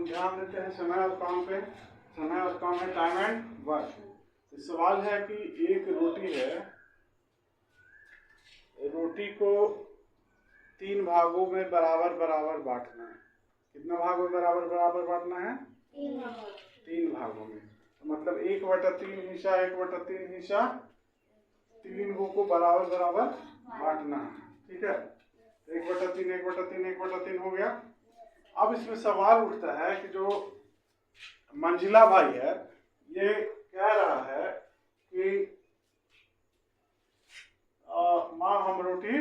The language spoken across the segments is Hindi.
ध्यान देते हैं समय और काम पे। समय और काम है टाइम एंड वर्क। सवाल है कि एक रोटी है, रोटी को 3 भागों में बराबर बराबर बांटना है। कितना भाग में बराबर बराबर बांटना है? 3 भागों में। तो मतलब 1/3 हिस्सा 1/3 हिस्सा 3 को बराबर बराबर बांटना है। ठीक है, 1/3 1/3 1/3 हो गया। अब इसमें सवाल उठता है कि जो मंझला भाई है ये कह रहा है कि माँ हम रोटी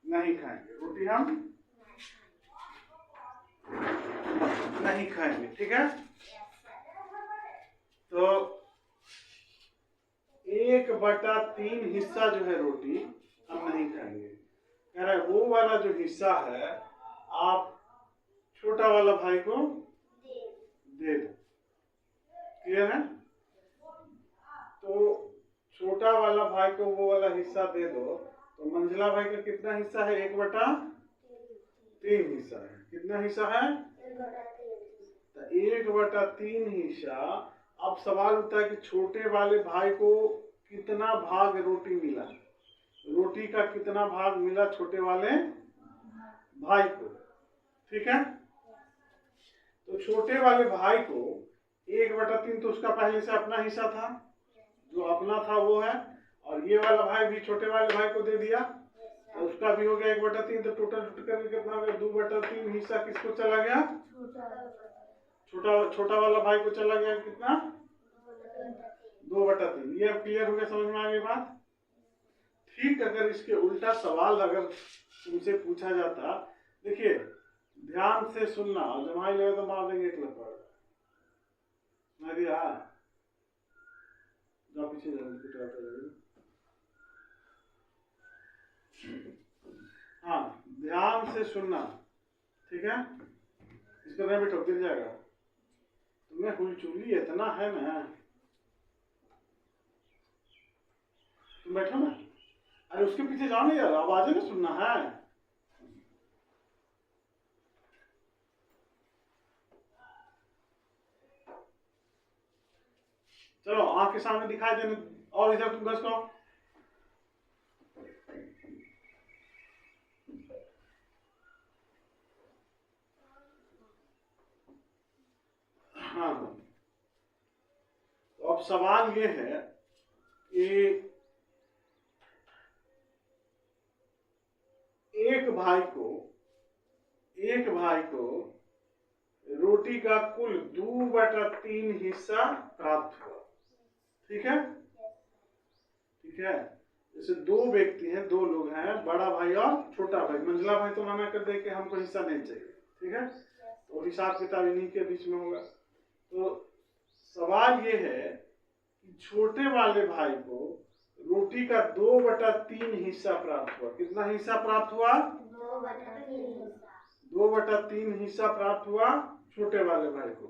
नहीं खाएंगे, रोटी हम नहीं खाएंगे। ठीक है, तो 1/3 हिस्सा जो है रोटी हम नहीं खाएंगे। कह रहा है वो वाला जो हिस्सा है आप छोटा वाला भाई को दे दो। क्लियर है? तो छोटा वाला भाई को वो वाला हिस्सा दे दो, तो मंझला भाई का कितना हिस्सा है? 1/3 हिस्सा है। कितना हिस्सा है? 1/3 हिस्सा। अब सवाल उठता है कि छोटे वाले भाई को कितना भाग रोटी मिला, रोटी का कितना भाग मिला छोटे वाले भाई को। ठीक है, तो छोटे वाले भाई को 1/3 तो उसका पहले से अपना हिस्सा था, जो अपना था वो है, और ये वाला भाई भी छोटे वाले भाई को दे दिया तो उसका भी हो गया 1/3। तो टोटल करके कितना हो गया? 2/3 हिस्सा किसको चला गया? छोटा वाला भाई को चला गया कितना? 2/3। ये अब क्लियर हो गया, समझ में आ गई बात? ठीक, अगर इसके उल्टा सवाल अगर तुमसे पूछा जाता, देखिए ध्यान से सुनना, जमाई लगे तो मार देंगे 1 लपड़। मैं दिया जा पीछे जाओ। हाँ, ध्यान से सुनना, ठीक है? इस पर नहीं बैठो, गिर जाएगा। तुम्हें हुलचुली इतना है ना, तुम बैठो ना। अरे उसके पीछे जाओ ना यार, आवाजें ना सुनना है। चलो आंख के सामने दिखाई देने, और इधर तुम घसको। हाँ, तो अब सवाल ये है कि एक भाई को रोटी का कुल 2/3 हिस्सा प्राप्त हुआ। ठीक है, ठीक है। जैसे 2 व्यक्ति हैं, 2 लोग हैं, बड़ा भाई और छोटा भाई। मंझला भाई तो मना कर दे कि हमको हिस्सा नहीं चाहिए। ठीक है, तो हिसाब किताब इन्हीं के बीच में होगा। तो सवाल ये है कि छोटे वाले भाई को रोटी का 2/3 हिस्सा प्राप्त हुआ। कितना हिस्सा प्राप्त हुआ? 2/3 हिस्सा प्राप्त हुआ छोटे वाले भाई को।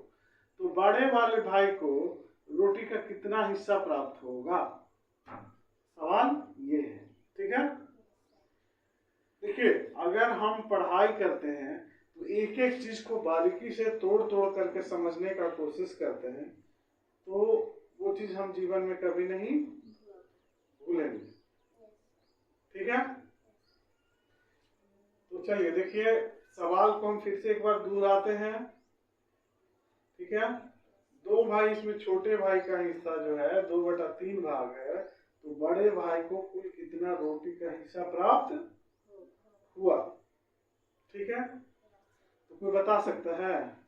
तो बड़े वाले भाई को रोटी का कितना हिस्सा प्राप्त होगा? सवाल ये है। ठीक है, देखिए अगर हम पढ़ाई करते हैं तो एक एक चीज को बारीकी से तोड़ तोड़ करके समझने का कोशिश करते हैं, तो वो चीज हम जीवन में कभी नहीं भूलेंगे। ठीक है, तो चलिए देखिए सवाल को हम फिर से एक बार दोहराते हैं। ठीक है, 2 भाई, इसमें छोटे भाई का हिस्सा जो है 2/3 भाग है, तो बड़े भाई को कुल कितना रोटी का हिस्सा प्राप्त हुआ? ठीक है, तो कोई बता सकता है?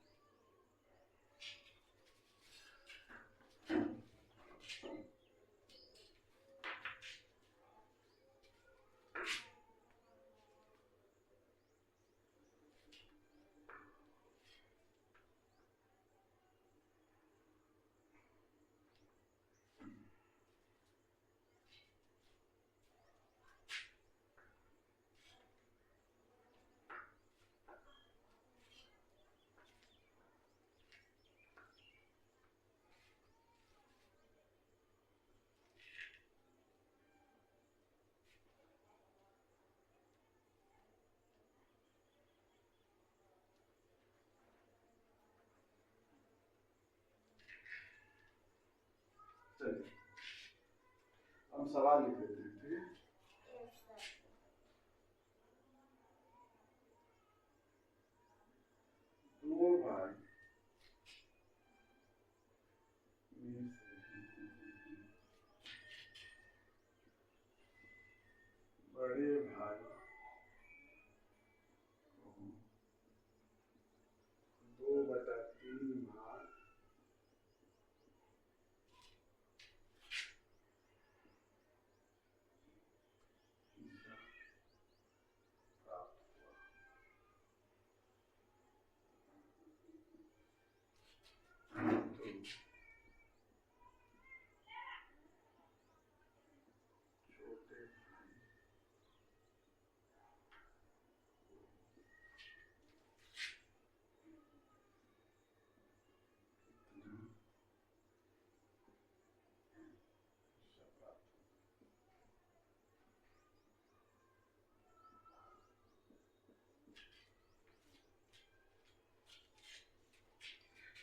हम सवाल लिख देते हैं, ठीक है। दो भाई में से बड़े भाई को 2/3 भाग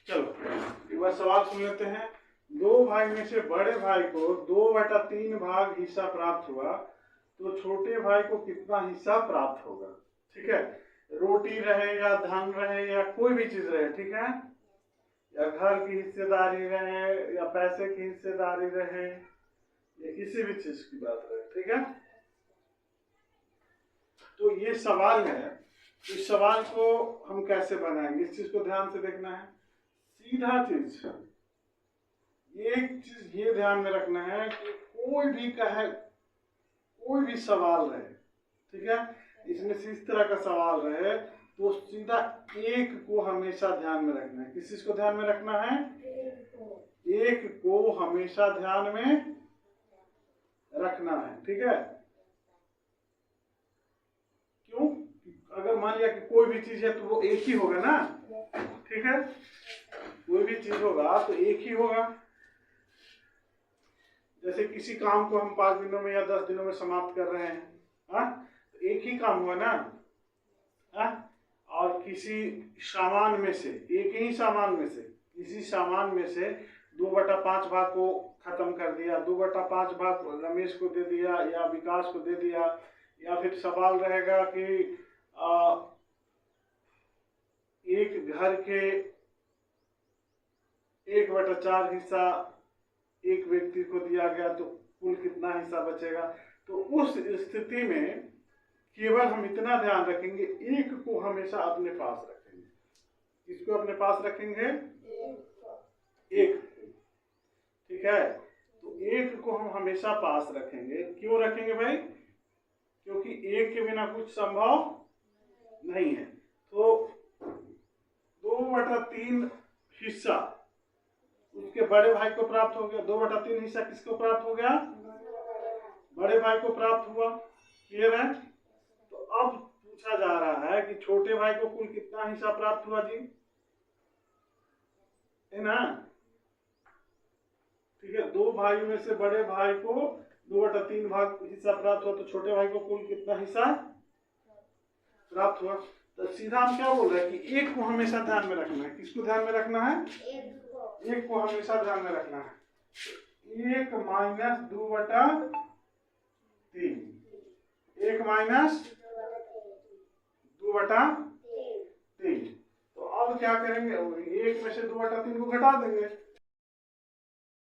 चलो एक बार सवाल सुन लेते हैं। दो भाई में से बड़े भाई को 2/3 भाग हिस्सा प्राप्त हुआ, तो छोटे भाई को कितना हिस्सा प्राप्त होगा? ठीक है, रोटी रहे या धन रहे या कोई भी चीज रहे, ठीक है, या घर की हिस्सेदारी रहे या पैसे की हिस्सेदारी रहे या किसी भी चीज की बात रहे, ठीक है। तो ये सवाल है, इस सवाल को हम कैसे बनाएंगे, इस चीज को ध्यान से देखना है। सीधा चीज, एक चीज ये ध्यान में रखना है कि कोई भी कहे, कोई भी सवाल रहे, ठीक है, इसमें से इस तरह का सवाल रहे तो सीधा एक को हमेशा ध्यान में रखना है। किस चीज को ध्यान में रखना है? एक को हमेशा ध्यान में रखना है, ठीक है। क्यों? अगर मान लिया कि कोई भी चीज है तो वो एक ही होगा ना, ठीक है, कोई भी चीज होगा तो एक ही होगा। जैसे किसी काम को हम 5 दिनों में या 10 दिनों में समाप्त कर रहे हैं, हाँ, तो एक ही काम हुआ ना, हाँ? और किसी सामान में से, एक ही सामान में से, किसी सामान में से 2/5 भाग को खत्म कर दिया, 2/5 भाग रमेश को दे दिया या विकास को दे दिया, या फिर सवाल रहेगा कि एक घर के 1/4 हिस्सा एक व्यक्ति को दिया गया तो कुल कितना हिस्सा बचेगा। तो उस स्थिति में केवल हम इतना ध्यान रखेंगे, एक को हमेशा अपने पास रखेंगे। किसको अपने पास रखेंगे? एक, ठीक है। तो एक को हम हमेशा पास रखेंगे। क्यों रखेंगे भाई? क्योंकि एक के बिना कुछ संभव नहीं है। तो 2/3 हिस्सा उसके बड़े भाई को प्राप्त हो गया। 2/3 हिस्सा किसको प्राप्त हो गया? बड़े भाई को प्राप्त हुआ। क्लियर है? तो अब पूछा जा रहा है कि छोटे भाई को कुल कितना हिस्सा प्राप्त हुआ जी, है ना? ठीक है, दो भाइयों में से बड़े भाई को 2/3 भाग हिस्सा प्राप्त हुआ, तो छोटे भाई को कुल कितना हिस्सा प्राप्त हुआ? तो सीधा हम क्या बोल रहे हैं कि एक को हमेशा ध्यान में रखना है। किसको ध्यान में रखना है? एक को हमेशा ध्यान में रखना है। 1 - 2/3, 1 - 2/3। तो अब क्या करेंगे? 1 में से 2/3 को घटा देंगे।